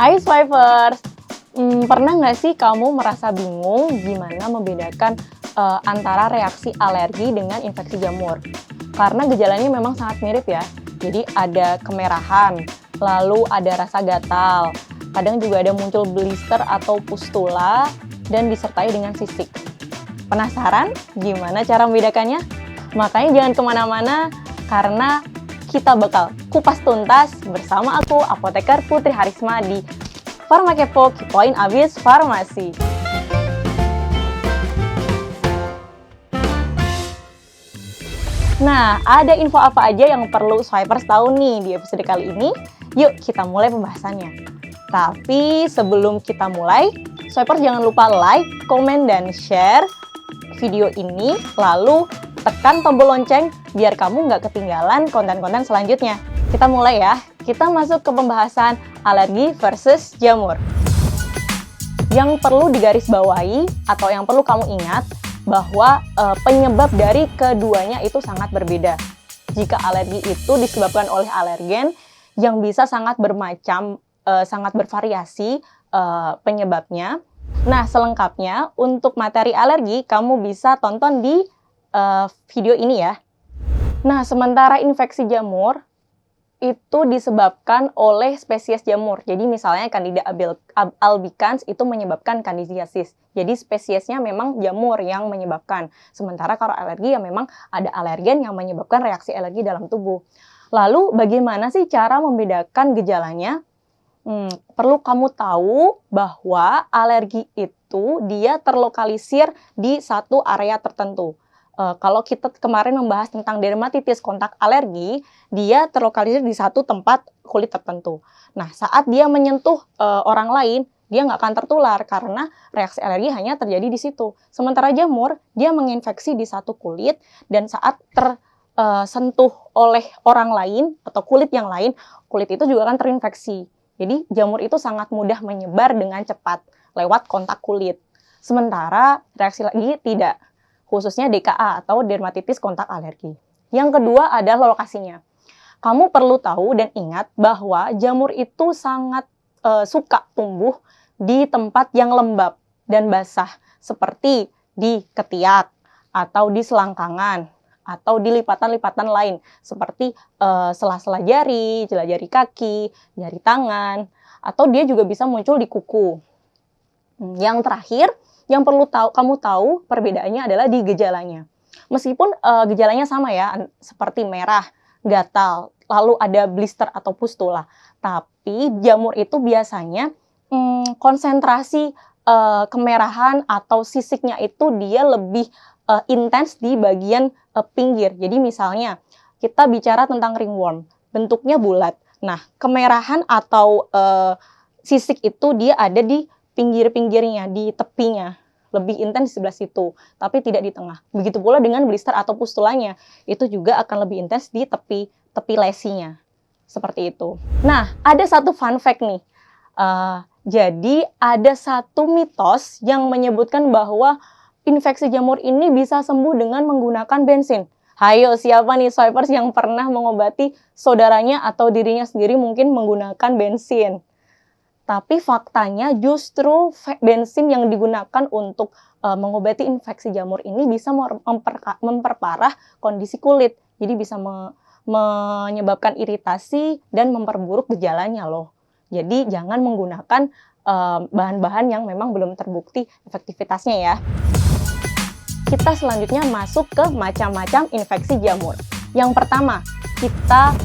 Hai Swipers, pernah nggak sih kamu merasa bingung gimana membedakan antara reaksi alergi dengan infeksi jamur? Karena gejalanya memang sangat mirip ya. Jadi ada kemerahan, lalu ada rasa gatal, kadang juga ada muncul blister atau pustula, dan disertai dengan sisik. Penasaran gimana cara membedakannya? Makanya jangan kemana-mana, karena kita bakal kupas tuntas bersama aku, Apoteker Putri Harisma di Farmakepo, Kepoin Abis Farmasi. Nah, ada info apa aja yang perlu Swipers tahu nih di episode kali ini? Yuk kita mulai pembahasannya. Tapi sebelum kita mulai, Swipers jangan lupa like, komen, dan share video ini, lalu tekan tombol lonceng biar kamu nggak ketinggalan konten-konten selanjutnya. Kita mulai ya, kita masuk ke pembahasan alergi versus jamur. Yang perlu digarisbawahi atau yang perlu kamu ingat bahwa penyebab dari keduanya itu sangat berbeda. Jika alergi itu disebabkan oleh alergen yang bisa sangat bermacam, sangat bervariasi penyebabnya. Nah, selengkapnya untuk materi alergi kamu bisa tonton di video ini ya. Nah, sementara infeksi jamur itu disebabkan oleh spesies jamur. Jadi misalnya Candida albicans itu menyebabkan candidiasis. Jadi spesiesnya memang jamur yang menyebabkan. Sementara kalau alergi ya memang ada alergen yang menyebabkan reaksi alergi dalam tubuh. Lalu bagaimana sih cara membedakan gejalanya? Perlu kamu tahu bahwa alergi itu dia terlokalisir di satu area tertentu. Kalau kita kemarin membahas tentang dermatitis kontak alergi, dia terlokalisir di satu tempat kulit tertentu. Nah, saat dia menyentuh orang lain, dia nggak akan tertular karena reaksi alergi hanya terjadi di situ. Sementara jamur, dia menginfeksi di satu kulit dan saat tersentuh oleh orang lain atau kulit yang lain, kulit itu juga akan terinfeksi. Jadi jamur itu sangat mudah menyebar dengan cepat lewat kontak kulit. Sementara reaksi alergi tidak, khususnya DKA atau dermatitis kontak alergi. Yang kedua adalah lokasinya. Kamu perlu tahu dan ingat bahwa jamur itu sangat suka tumbuh di tempat yang lembab dan basah, seperti di ketiak atau di selangkangan atau di lipatan-lipatan lain seperti sela-sela jari, jari kaki, jari tangan, atau dia juga bisa muncul di kuku. Yang terakhir, yang perlu kamu tahu perbedaannya adalah di gejalanya. Meskipun gejalanya sama ya, seperti merah, gatal, lalu ada blister atau pustula, tapi jamur itu biasanya konsentrasi kemerahan atau sisiknya itu dia lebih intens di bagian pinggir. Jadi misalnya kita bicara tentang ringworm, bentuknya bulat. Nah, kemerahan atau sisik itu dia ada di pinggir-pinggirnya, di tepinya. Lebih intens di sebelah situ, tapi tidak di tengah. Begitu pula dengan blister atau pustulanya, itu juga akan lebih intens di tepi lesinya. Seperti itu. Nah, ada satu fun fact nih. Jadi ada satu mitos yang menyebutkan bahwa infeksi jamur ini bisa sembuh dengan menggunakan bensin. Hayo, siapa nih Swipers yang pernah mengobati saudaranya atau dirinya sendiri mungkin menggunakan bensin? Tapi faktanya justru bensin yang digunakan untuk mengobati infeksi jamur ini bisa memperparah kondisi kulit. Jadi bisa menyebabkan iritasi dan memperburuk gejalanya loh. Jadi jangan menggunakan bahan-bahan yang memang belum terbukti efektivitasnya ya. Kita selanjutnya masuk ke macam-macam infeksi jamur. Yang pertama, kita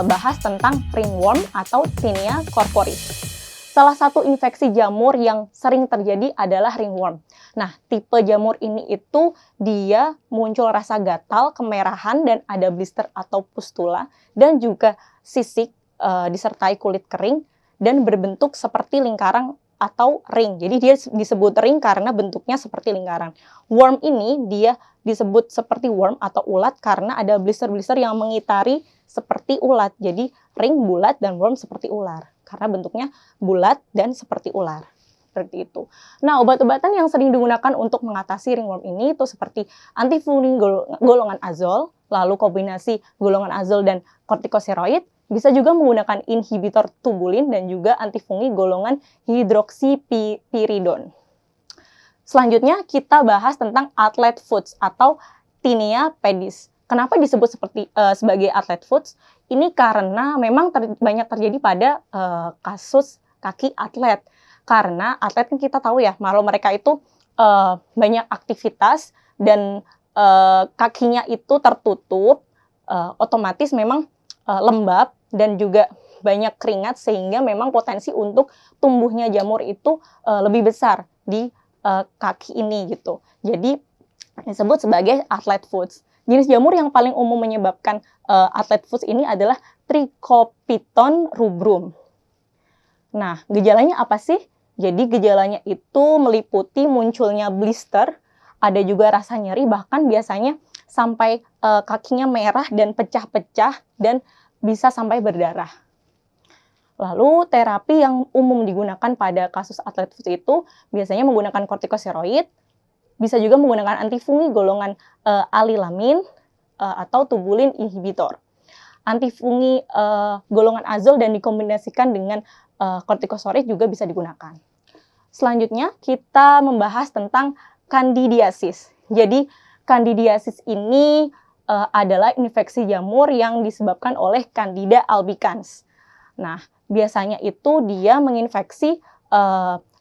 bahas tentang ringworm atau Tinea corporis. Salah satu infeksi jamur yang sering terjadi adalah ringworm. Nah, tipe jamur ini itu dia muncul rasa gatal, kemerahan, dan ada blister atau pustula, dan juga sisik disertai kulit kering, dan berbentuk seperti lingkaran atau ring. Jadi dia disebut ring karena bentuknya seperti lingkaran. Worm ini dia disebut seperti worm atau ulat karena ada blister-blister yang mengitari seperti ulat. Jadi ring bulat dan worm seperti ular karena bentuknya bulat dan seperti ular. Seperti itu. Nah, obat-obatan yang sering digunakan untuk mengatasi ringworm ini itu seperti antifurin golongan azol, lalu kombinasi golongan azol dan kortikosteroid, Bisa juga menggunakan inhibitor tubulin dan juga antifungi golongan hidroksipyridon. Selanjutnya kita bahas tentang athlete foods atau Tinea pedis. Kenapa disebut sebagai athlete foods? Ini karena memang banyak terjadi pada kasus kaki atlet. Karena atlet kan kita tahu ya, kalau mereka itu banyak aktivitas dan kakinya itu tertutup, otomatis memang lembab dan juga banyak keringat sehingga memang potensi untuk tumbuhnya jamur itu lebih besar di kaki ini gitu. Jadi disebut sebagai athlete foods. Jenis jamur yang paling umum menyebabkan athlete foods ini adalah Trichopiton rubrum. Nah, gejalanya apa sih? Jadi gejalanya itu meliputi munculnya blister, ada juga rasa nyeri, bahkan biasanya sampai kakinya merah dan pecah-pecah dan bisa sampai berdarah. Lalu terapi yang umum digunakan pada kasus athlete foods itu biasanya menggunakan kortikosteroid, bisa juga menggunakan antifungi golongan alilamin atau tubulin inhibitor. Antifungi golongan azol dan dikombinasikan dengan kortikosteroid juga bisa digunakan. Selanjutnya kita membahas tentang kandidiasis. Jadi kandidiasis ini adalah infeksi jamur yang disebabkan oleh Candida albicans. Nah, biasanya itu dia menginfeksi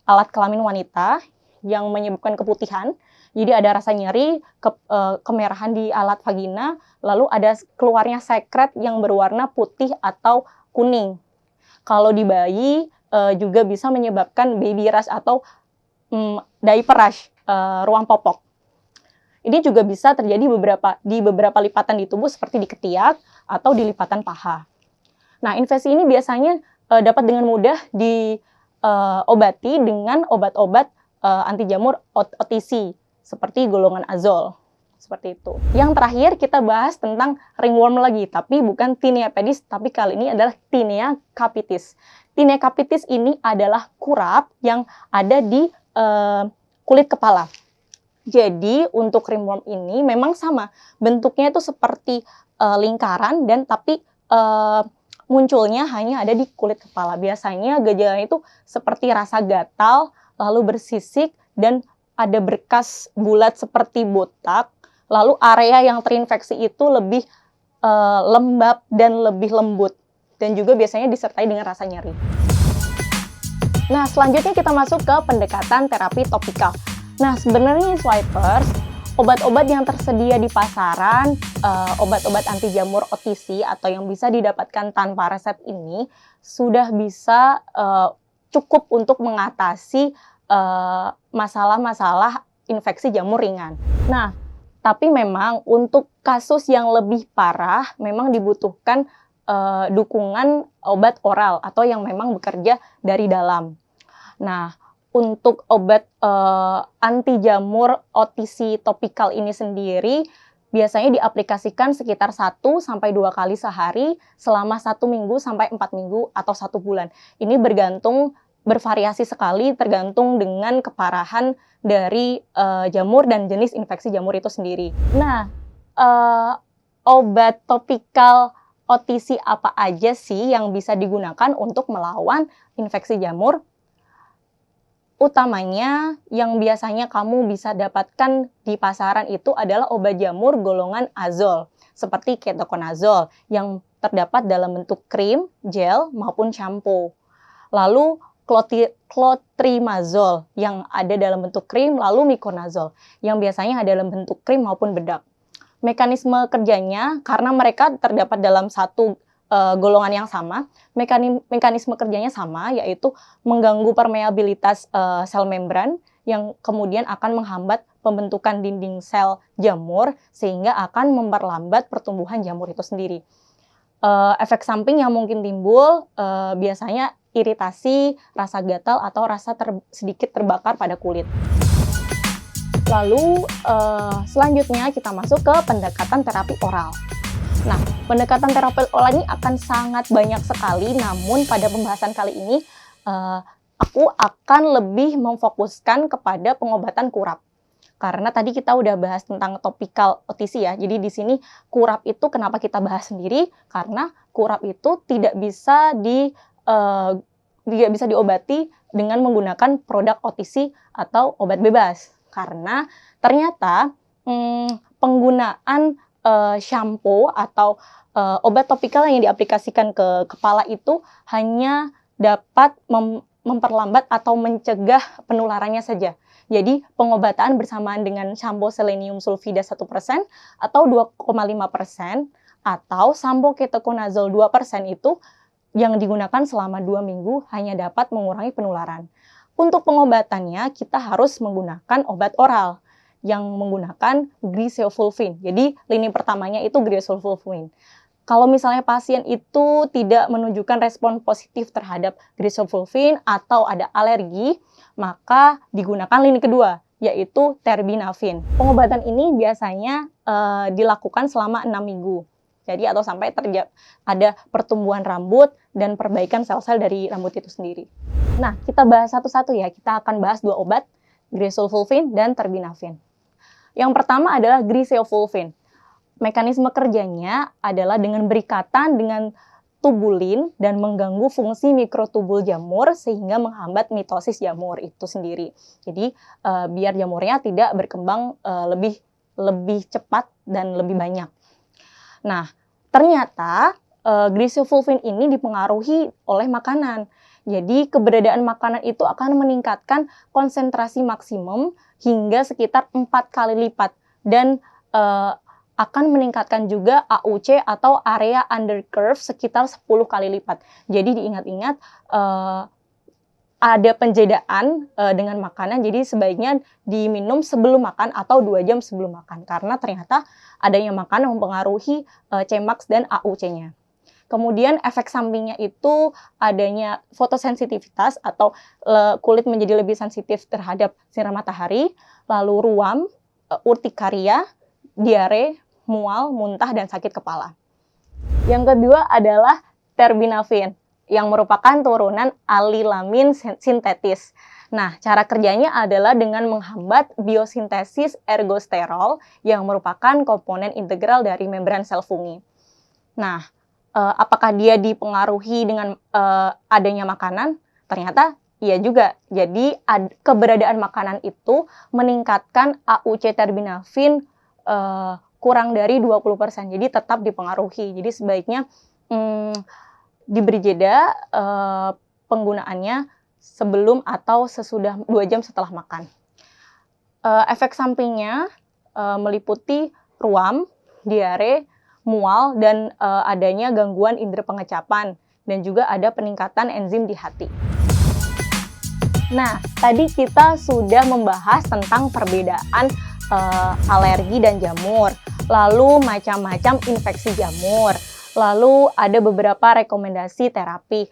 alat kelamin wanita yang menyebabkan keputihan. Jadi ada rasa nyeri, kemerahan di alat vagina, lalu ada keluarnya sekret yang berwarna putih atau kuning. Kalau di bayi juga bisa menyebabkan baby rash atau diaper rash, ruang popok. Ini juga bisa terjadi di beberapa lipatan di tubuh seperti di ketiak atau di lipatan paha. Nah, infeksi ini biasanya dapat dengan mudah diobati dengan obat-obat anti jamur OTC seperti golongan azol. Seperti itu. Yang terakhir kita bahas tentang ringworm lagi, tapi bukan Tinea pedis, tapi kali ini adalah Tinea capitis. Tinea capitis ini adalah kurap yang ada di kulit kepala. Jadi untuk ringworm ini memang sama, bentuknya itu seperti lingkaran dan tapi munculnya hanya ada di kulit kepala. Biasanya gejalanya itu seperti rasa gatal, lalu bersisik dan ada berkas bulat seperti botak. Lalu area yang terinfeksi itu lebih lembab dan lebih lembut dan juga biasanya disertai dengan rasa nyeri. Nah, selanjutnya kita masuk ke pendekatan terapi topikal. Nah, sebenarnya swipers, obat-obat yang tersedia di pasaran, obat-obat anti jamur OTC atau yang bisa didapatkan tanpa resep ini sudah bisa cukup untuk mengatasi masalah-masalah infeksi jamur ringan. Nah, tapi memang untuk kasus yang lebih parah memang dibutuhkan dukungan obat oral atau yang memang bekerja dari dalam. Nah, untuk obat anti jamur OTC topikal ini sendiri biasanya diaplikasikan sekitar 1-2 kali sehari selama 1 minggu sampai 4 minggu atau 1 bulan. Ini bervariasi sekali tergantung dengan keparahan dari jamur dan jenis infeksi jamur itu sendiri. Nah, obat topikal OTC apa aja sih yang bisa digunakan untuk melawan infeksi jamur? Utamanya yang biasanya kamu bisa dapatkan di pasaran itu adalah obat jamur golongan azol, seperti ketoconazole yang terdapat dalam bentuk krim, gel, maupun shampoo. Lalu clotrimazole yang ada dalam bentuk krim, lalu miconazole yang biasanya ada dalam bentuk krim maupun bedak. Mekanisme kerjanya, karena mereka terdapat dalam satu golongan yang sama, mekanisme kerjanya sama, yaitu mengganggu permeabilitas sel membran yang kemudian akan menghambat pembentukan dinding sel jamur sehingga akan memperlambat pertumbuhan jamur itu sendiri. Efek samping yang mungkin timbul biasanya iritasi, rasa gatal, atau rasa sedikit terbakar pada kulit. Lalu selanjutnya kita masuk ke pendekatan terapi oral. Nah, pendekatan terapi oral ini akan sangat banyak sekali, namun pada pembahasan kali ini aku akan lebih memfokuskan kepada pengobatan kurap. Karena tadi kita udah bahas tentang topikal OTC ya, jadi di sini kurap itu kenapa kita bahas sendiri? Karena kurap itu tidak bisa diobati dengan menggunakan produk OTC atau obat bebas. Karena ternyata penggunaan shampoo atau obat topikal yang diaplikasikan ke kepala itu hanya dapat memperlambat atau mencegah penularannya saja. Jadi pengobatan bersamaan dengan shampoo selenium sulfida 1% atau 2,5% atau shampoo ketoconazole 2% itu yang digunakan selama 2 minggu hanya dapat mengurangi penularan. Untuk pengobatannya kita harus menggunakan obat oral yang menggunakan griseofulvin. Jadi lini pertamanya itu griseofulvin. Kalau misalnya pasien itu tidak menunjukkan respon positif terhadap griseofulvin atau ada alergi, maka digunakan lini kedua, yaitu terbinafin. Pengobatan ini biasanya dilakukan selama 6 minggu. Jadi atau sampai ada pertumbuhan rambut dan perbaikan sel-sel dari rambut itu sendiri. Nah, kita bahas satu-satu ya. Kita akan bahas 2 obat, griseofulvin dan terbinafin. Yang pertama adalah griseofulvin. Mekanisme kerjanya adalah dengan berikatan dengan tubulin dan mengganggu fungsi mikrotubul jamur sehingga menghambat mitosis jamur itu sendiri. Jadi biar jamurnya tidak berkembang lebih cepat dan lebih banyak. Nah, ternyata griseofulvin ini dipengaruhi oleh makanan. Jadi keberadaan makanan itu akan meningkatkan konsentrasi maksimum hingga sekitar 4 kali lipat dan akan meningkatkan juga AUC atau area under curve sekitar 10 kali lipat. Jadi diingat-ingat ada penjedaan dengan makanan, jadi sebaiknya diminum sebelum makan atau 2 jam sebelum makan. Karena ternyata adanya makanan mempengaruhi Cmax dan AUC-nya. Kemudian efek sampingnya itu adanya fotosensitivitas atau kulit menjadi lebih sensitif terhadap sinar matahari, lalu ruam, urtikaria, diare, mual, muntah, dan sakit kepala. Yang kedua adalah terbinafin, yang merupakan turunan alilamin sintetis. Nah, cara kerjanya adalah dengan menghambat biosintesis ergosterol yang merupakan komponen integral dari membran sel fungi. Nah, apakah dia dipengaruhi dengan adanya makanan? Ternyata iya juga. Jadi, keberadaan makanan itu meningkatkan AUC terbinafin kurang dari 20%, jadi tetap dipengaruhi. Jadi sebaiknya diberi jeda penggunaannya sebelum atau sesudah 2 jam setelah makan. Efek sampingnya meliputi ruam, diare, mual, dan adanya gangguan indera pengecapan, dan juga ada peningkatan enzim di hati. Nah, tadi kita sudah membahas tentang perbedaan alergi dan jamur, lalu macam-macam infeksi jamur, lalu ada beberapa rekomendasi terapi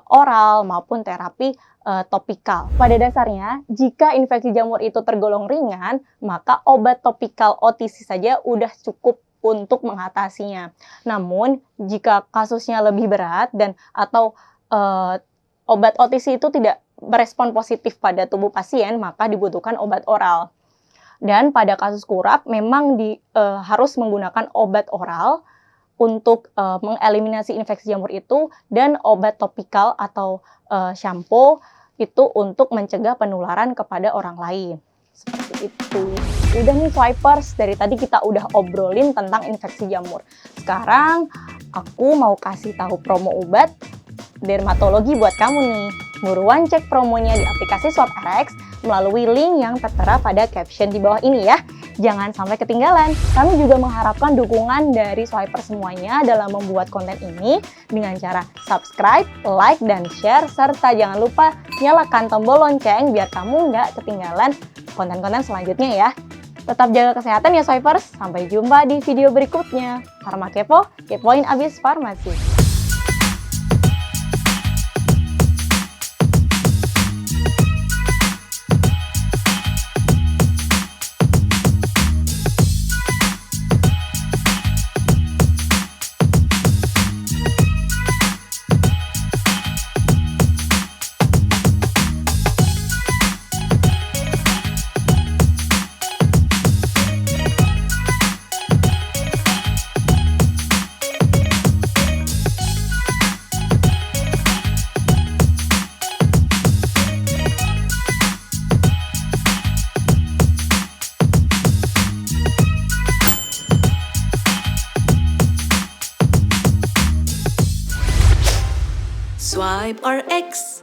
oral maupun terapi topikal. Pada dasarnya, jika infeksi jamur itu tergolong ringan, maka obat topikal OTC saja udah cukup untuk mengatasinya. Namun, jika kasusnya lebih berat dan atau obat OTC itu tidak berespon positif pada tubuh pasien, maka dibutuhkan obat oral. Dan pada kasus kurap memang harus menggunakan obat oral untuk mengeliminasi infeksi jamur itu, dan obat topikal atau shampoo itu untuk mencegah penularan kepada orang lain. Seperti itu. Udah nih swipers, dari tadi kita udah obrolin tentang infeksi jamur. Sekarang aku mau kasih tahu promo obat dermatologi buat kamu nih. Buruan cek promonya di aplikasi SwapRx melalui link yang tertera pada caption di bawah ini ya. Jangan sampai ketinggalan. Kami juga mengharapkan dukungan dari swiper semuanya dalam membuat konten ini dengan cara subscribe, like, dan share, serta jangan lupa nyalakan tombol lonceng biar kamu nggak ketinggalan konten-konten selanjutnya ya. Tetap jaga kesehatan ya swipers. Sampai jumpa di video berikutnya. Pharma Kepo, kepoin abis farmasi. Swipe or X?